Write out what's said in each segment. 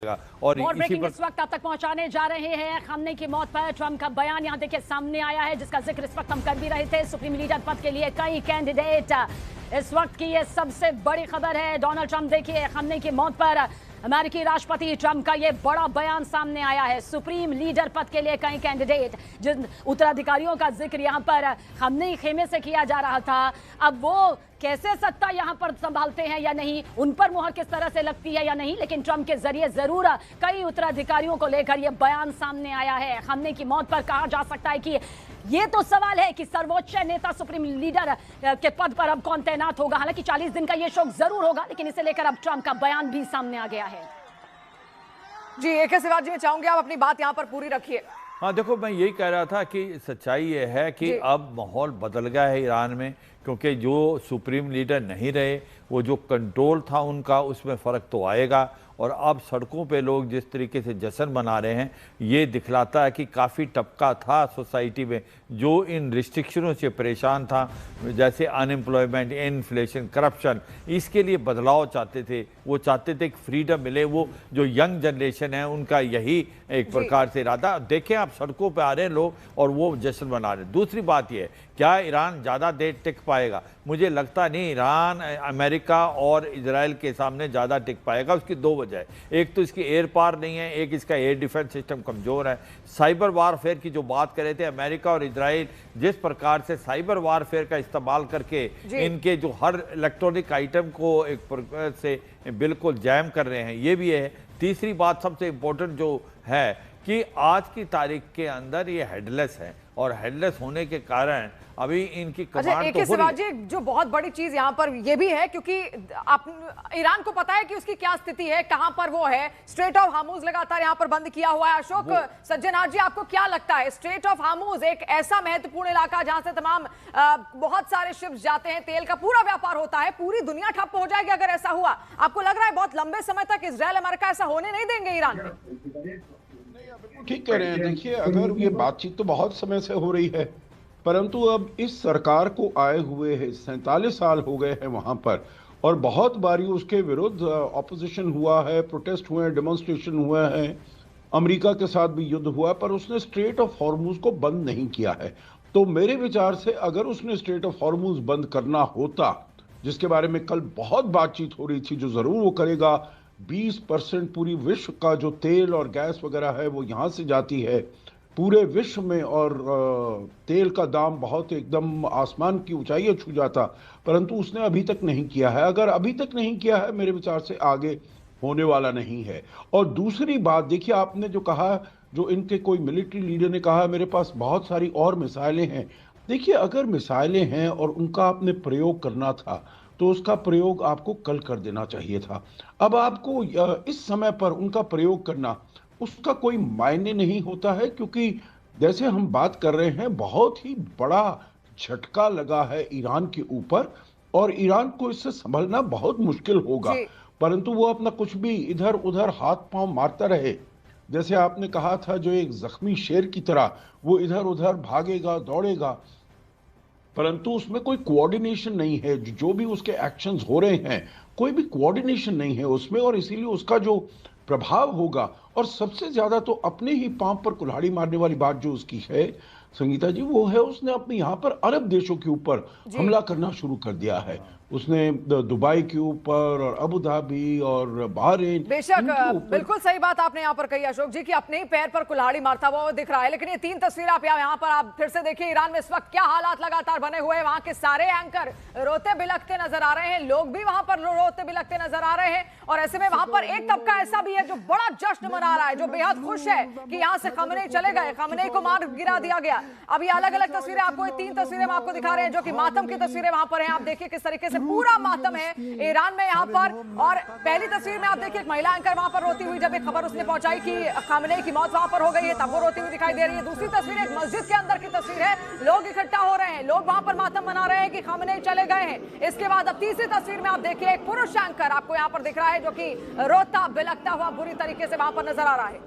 और मोर इसी ब्रेकिंग पर इस वक्त आप तक पहुंचाने जा रहे हैं। खamenei की मौत पर ट्रंप का बयान यहां देखिए सामने आया है, जिसका जिक्र इस वक्त हम कर भी रहे थे। सुप्रीम लीडर पद के लिए कई कैंडिडेट, इस वक्त की ये सबसे बड़ी खबर है। डोनाल्ड ट्रंप देखिए खamenei की मौत पर अमेरिकी राष्ट्रपति ट्रंप का ये बड़ा बयान सामने आया है। सुप्रीम लीडर पद के लिए कई कैंडिडेट, जिन उत्तराधिकारियों का जिक्र यहां पर खamenei खेमे से किया जा रहा था, अब वो कैसे सत्ता यहां पर संभालते हैं या नहीं, उन पर मुहर किस तरह से लगती है या नहीं, लेकिन ट्रंप के जरिए जरूर कई उत्तराधिकारियों को लेकर यह बयान सामने आया है। खamenei की मौत पर कहा जा सकता है कि ये तो सवाल है कि सर्वोच्च नेता सुप्रीम लीडर के पद पर अब कौन तैनात होगा। हालांकि 40 दिन का यह शोक जरूर होगा, लेकिन इसे लेकर अब ट्रंप का बयान भी सामने आ गया है। जी AK सिवाज जी, मैं चाहूंगी आप अपनी बात यहां पर पूरी रखिए। हाँ देखो, मैं यही कह रहा था कि सच्चाई ये है कि अब माहौल बदल गया है ईरान में, क्योंकि जो सुप्रीम लीडर नहीं रहे, वो जो कंट्रोल था उनका, उसमें फ़र्क तो आएगा। और अब सड़कों पे लोग जिस तरीके से जश्न मना रहे हैं, ये दिखलाता है कि काफ़ी तबका था सोसाइटी में जो इन रिस्ट्रिक्शनों से परेशान था, जैसे अनएम्प्लॉयमेंट, इन्फ्लेशन, करप्शन। इसके लिए बदलाव चाहते थे, वो चाहते थे कि फ्रीडम मिले। वो जो यंग जनरेशन है उनका यही एक प्रकार से इरादा। देखें आप सड़कों पे आ रहे हैं लोग और वो जश्न मना रहे हैं। दूसरी बात यह है, क्या ईरान ज़्यादा देर टिक पाएगा? मुझे लगता नहीं ईरान अमेरिका और इजराइल के सामने ज़्यादा टिक पाएगा। उसकी दो वजह है, एक तो इसकी एयर पावर नहीं है, एक इसका एयर डिफेंस सिस्टम कमज़ोर है। साइबर वारफेयर की जो बात कर रहे थे, अमेरिका और इजराइल जिस प्रकार से साइबर वारफेयर का इस्तेमाल करके इनके जो हर इलेक्ट्रॉनिक आइटम को एक प्रकार से बिल्कुल जैम कर रहे हैं, ये भी है। तीसरी बात सबसे इम्पोर्टेंट जो है कि आज की तारीख के अंदर ये हेडलेस है, और हेडलेस होने के कारण अभी इनकी कमांड AK सिवाज जी, जो बहुत बड़ी चीज यहाँ पर ये भी है, क्योंकि आप ईरान को पता है कि उसकी क्या स्थिति है, कहां पर वो है। स्ट्रेट ऑफ हार्मुज लगातार यहाँ पर बंद किया हुआ है। अशोक सज्जनार जी, आपको क्या लगता है, स्ट्रेट ऑफ हार्मुज एक ऐसा महत्वपूर्ण इलाका जहां से तमाम बहुत सारे शिप्स जाते हैं, तेल का पूरा व्यापार होता है, पूरी दुनिया ठप हो जाएगी अगर ऐसा हुआ? आपको लग रहा है बहुत लंबे समय तक इजरायल अमेरिका ऐसा होने नहीं देंगे ईरान पे? ठीक कह रहे हैं। देखिए, अगर ये बातचीत तो बहुत समय से हो रही है, परंतु अब इस सरकार को आए हुए 47 साल हो गए हैं वहां पर, और बहुत बारी उसके विरुद्ध ऑपोजिशन हुआ है, प्रोटेस्ट हुए हैं, डेमोन्स्ट्रेशन हुए हैं, अमेरिका के साथ भी युद्ध हुआ, पर उसने स्ट्रेट ऑफ हॉर्मुज को बंद नहीं किया है। तो मेरे विचार से अगर उसने स्ट्रेट ऑफ हॉर्मुज बंद करना होता, जिसके बारे में कल बहुत बातचीत हो रही थी, जो जरूर वो करेगा। 20% पूरी विश्व का जो तेल और गैस वगैरह है वो यहाँ से जाती है पूरे विश्व में, और तेल का दाम बहुत एकदम आसमान की ऊंचाई छू जाता, परंतु उसने अभी तक नहीं किया है। अगर अभी तक नहीं किया है, मेरे विचार से आगे होने वाला नहीं है। और दूसरी बात देखिए, आपने जो कहा, जो इनके कोई मिलिट्री लीडर ने कहा मेरे पास बहुत सारी और मिसाइलें हैं। देखिए, अगर मिसाइलें हैं और उनका आपने प्रयोग करना था, तो उसका प्रयोग आपको कल कर देना चाहिए था। अब आपको इस समय पर उनका प्रयोग करना, उसका कोई मायने नहीं होता है, क्योंकि जैसे हम बात कर रहे हैं, बहुत ही बड़ा झटका लगा है ईरान के ऊपर, और ईरान को इससे संभलना बहुत मुश्किल होगा। परंतु वो अपना कुछ भी इधर उधर हाथ पांव मारता रहे, जैसे आपने कहा था, जो एक जख्मी शेर की तरह वो इधर उधर भागेगा, दौड़ेगा, परंतु उसमें कोई कोऑर्डिनेशन नहीं है। जो भी उसके एक्शंस हो रहे हैं, कोई भी कोऑर्डिनेशन नहीं है उसमें, और इसीलिए उसका जो प्रभाव होगा, और सबसे ज्यादा तो अपने ही पांव पर कुल्हाड़ी मारने वाली बात जो उसकी है संगीता जी, वो है उसने अपने यहाँ पर अरब देशों के ऊपर हमला करना शुरू कर दिया है। उसने दुबई के ऊपर और अबू धाबी और बहरीन। बेशक बिल्कुल सही बात आपने यहाँ पर कही अशोक जी, कि अपने ही पैर पर कुल्हाड़ी मारता हुआ वो दिख रहा है। लेकिन ये 3 तस्वीरें आप यहाँ पर आप फिर से देखिए, ईरान में इस वक्त क्या हालात लगातार बने हुए हैं। वहां के सारे एंकर रोते बिलखते नजर आ रहे हैं, लोग भी वहां पर रोते बिलखते नजर आ रहे हैं। और ऐसे में वहां पर एक तबका ऐसा भी है जो बड़ा जश्न मना रहा है, जो बेहद खुश है कि यहाँ से खamenei चले गए, खamenei को मार गिरा दिया गया। अब ये अलग अलग तस्वीरें आपको, 3 तस्वीरें हम आपको दिखा रहे हैं जो कि मातम की तस्वीरें वहां पर हैं। आप देखिए किस तरीके से पूरा मातम है ईरान में यहाँ पर। और पहली तस्वीर में आप देखिए एक महिला एंकर वहां पर रोती हुई, जब एक खबर उसने पहुंचाई कि खamenei की मौत वहां पर हो गई है, तब वो रोती हुई दिखाई दे रही है। दूसरी तस्वीर एक मस्जिद के अंदर की तस्वीर है, लोग इकट्ठा हो रहे हैं, लोग वहां पर मातम मना रहे हैं कि खamenei चले गए हैं। इसके बाद अब तीसरी तस्वीर में आप देखिए एक पुरुष एंकर आपको यहाँ पर दिख रहा है, जो कि रोता बिलखता हुआ बुरी तरीके से वहां पर नजर आ रहा है।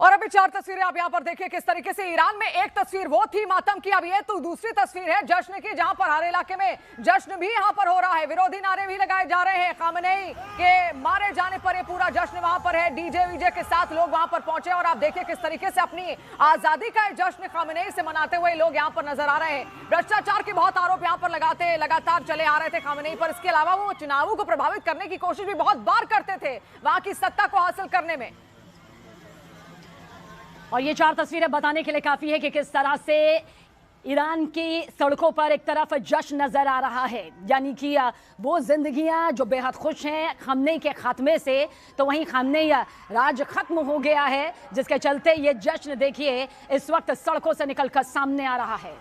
और अभी 4 तस्वीरें आप यहाँ पर देखिए किस तरीके से ईरान में एक तस्वीर वो थी मातम की, अब ये तो दूसरी तस्वीर है जश्न की, जहां पर हर इलाके में जश्न भी यहाँ पर हो रहा है, विरोधी नारे भी लगाए जा रहे हैं। खामनेई के मारे जाने पर ये पूरा जश्न वहां पर है, डीजे वीजे के साथ लोग वहां पर पहुंचे और आप देखिए किस तरीके से अपनी आजादी का जश्न खामनेई से मनाते हुए लोग यहाँ पर नजर आ रहे हैं। भ्रष्टाचार के बहुत आरोप यहाँ पर लगातार चले आ रहे थे खामनेई पर। इसके अलावा वो चुनावों को प्रभावित करने की कोशिश भी बहुत बार करते थे वहां की सत्ता को हासिल करने में। और ये 4 तस्वीरें बताने के लिए काफी है कि किस तरह से ईरान की सड़कों पर एक तरफ जश्न नजर आ रहा है, यानी कि वो जिंदगियां जो बेहद खुश हैं खामनेई के खात्मे से, तो वहीं खामनेई राज खत्म हो गया है, जिसके चलते ये जश्न देखिए इस वक्त सड़कों से निकलकर सामने आ रहा है।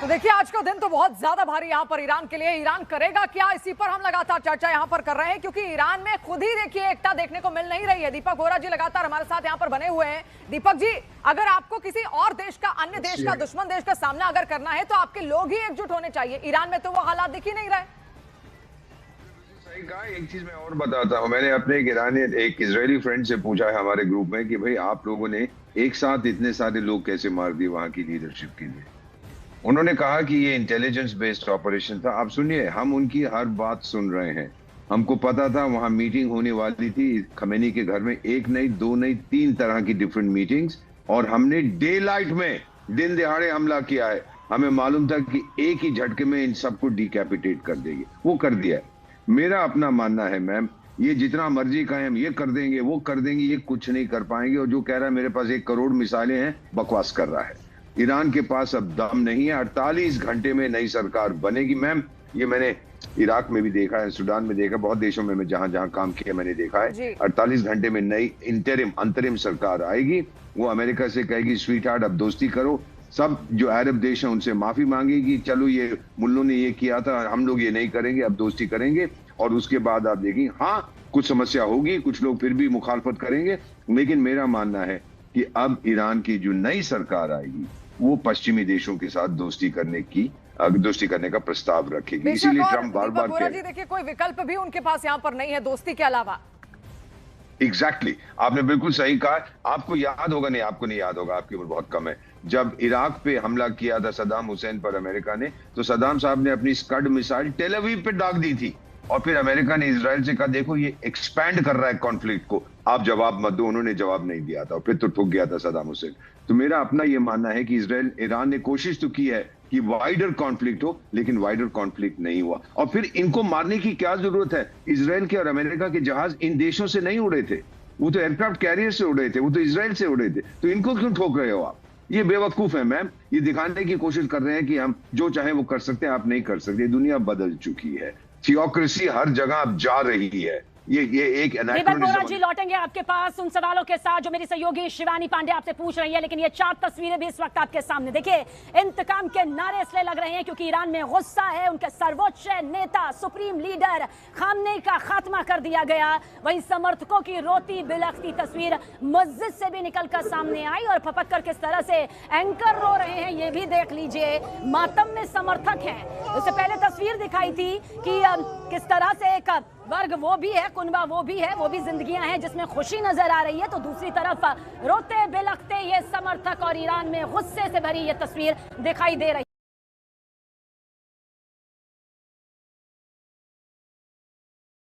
तो देखिए आज का दिन तो बहुत ज्यादा भारी यहाँ पर ईरान के लिए। ईरान करेगा क्या, इसी पर हम लगातार चर्चा यहाँ पर कर रहे हैं, क्योंकि ईरान में खुद ही देखिए एकता देखने को मिल नहीं रही है। दीपक बोहरा जी लगातार हमारे साथ यहाँ पर बने हुए हैं। दीपक जी, अगर आपको किसी और देश का, अन्य देश का, दुश्मन देश का सामना अगर करना है तो आपके लोग ही एकजुट होने चाहिए। ईरान में तो वो हालात दिख ही नहीं रहे। सही कहा। एक चीज मैं और बताता हूँ, मैंने अपने एक इजरायली फ्रेंड से पूछा है हमारे ग्रुप में कि भाई आप लोगों ने एक साथ इतने सारे लोग कैसे मार दिए वहां की लीडरशिप के लिए। उन्होंने कहा कि ये इंटेलिजेंस बेस्ड ऑपरेशन था। आप सुनिए, हम उनकी हर बात सुन रहे हैं। हमको पता था वहां मीटिंग होने वाली थी खमेनी के घर में, 1 नहीं 2 नहीं 3 तरह की डिफरेंट मीटिंग्स, और हमने डे लाइट में दिन दिहाड़े हमला किया है। हमें मालूम था कि एक ही झटके में इन सबको डिकैपिटेट कर देंगे, वो कर दिया है। मेरा अपना मानना है मैम, ये जितना मर्जी कहें हम ये कर देंगे वो कर देंगे, ये कुछ नहीं कर पाएंगे। और जो कह रहा है मेरे पास 1 करोड़ मिसाइलें हैं, बकवास कर रहा है। ईरान के पास अब दम नहीं है। 48 घंटे में नई सरकार बनेगी मैम। ये मैंने इराक में भी देखा है, सूडान में देखा, बहुत देशों में मैं जहां जहां काम किया मैंने देखा है। 48 घंटे में नई अंतरिम सरकार आएगी। वो अमेरिका से कहेगी स्वीट हार्ट अब दोस्ती करो। सब जो अरब देश हैं उनसे माफी मांगेगी, चलो ये मुल्लों ने ये किया था, हम लोग ये नहीं करेंगे, अब दोस्ती करेंगे। और उसके बाद आप देखेंगे हाँ कुछ समस्या होगी, कुछ लोग फिर भी मुखालफत करेंगे, लेकिन मेरा मानना है कि अब ईरान की जो नई सरकार आएगी वो पश्चिमी देशों के साथ दोस्ती करने का प्रस्ताव रखेगी। इसीलिए ट्रम्प बार बार कह रहे हैं, देखिए कोई विकल्प भी उनके पास यहाँ पर नहीं है दोस्ती के अलावा। एग्जैक्टली, आपने बिल्कुल सही कहा। आपको याद होगा, नहीं आपको नहीं याद होगा, आपकी उम्र बहुत कम है, जब इराक पे हमला किया था सद्दाम हुसैन पर अमेरिका ने, तो सद्दाम साहब ने अपनी स्कड मिसाइल टेल अवीव पे दाग दी थी, और फिर अमेरिका ने इजराइल से कहा देखो ये एक्सपैंड कर रहा है कॉन्फ्लिक्ट को, आप जवाब मत दो। उन्होंने जवाब नहीं दिया था, फिर तो ठुक गया था सद्दाम हुसैन। तो मेरा अपना ये मानना है कि ईरान ने कोशिश तो की है कि वाइडर कॉन्फ्लिक्ट हो, लेकिन वाइडर कॉन्फ्लिक्ट नहीं हुआ। और फिर इनको मारने की क्या जरूरत है? इजराइल के और अमेरिका के जहाज इन देशों से नहीं उड़े थे, वो तो एयरक्राफ्ट कैरियर से उड़े थे, वो तो इजराइल से उड़े थे। तो इनको क्यों ठोक रहे हो आप? ये बेवकूफ है मैम। ये दिखाने की कोशिश कर रहे हैं कि हम जो चाहे वो कर सकते हैं, आप नहीं कर सकते। दुनिया बदल चुकी है, थियोक्रेसी हर जगह अब जा रही है। ये एक दीपक बोहरा जी लौटेंगे आपके पास उन सवालों के साथ जो मेरी सहयोगी शिवानी पांडे आपसे पूछ रही है, लेकिन ये 4 तस्वीरें भी इस वक्त आपके सामने। देखिए इंतकाम के नारे इसलिए लग रहे हैं क्योंकि ईरान में गुस्सा है, उनके सर्वोच्च नेता सुप्रीम लीडर खामनेई का खात्मा कर दिया गया। वहीं समर्थकों की रोती बिलखती तस्वीर मस्जिद से भी निकलकर सामने आई, और फपक कर किस तरह से एंकर रो रहे हैं ये भी देख लीजिए। मातम में समर्थक हैं। उससे पहले तस्वीर दिखाई थी कि किस तरह से एक वर्ग वो भी है, कुनबा वो भी है, वो भी जिंदगियां हैं जिसमें खुशी नजर आ रही है, तो दूसरी तरफ रोते बिलखते ये समर्थक और ईरान में गुस्से से भरी ये तस्वीर दिखाई दे रही है।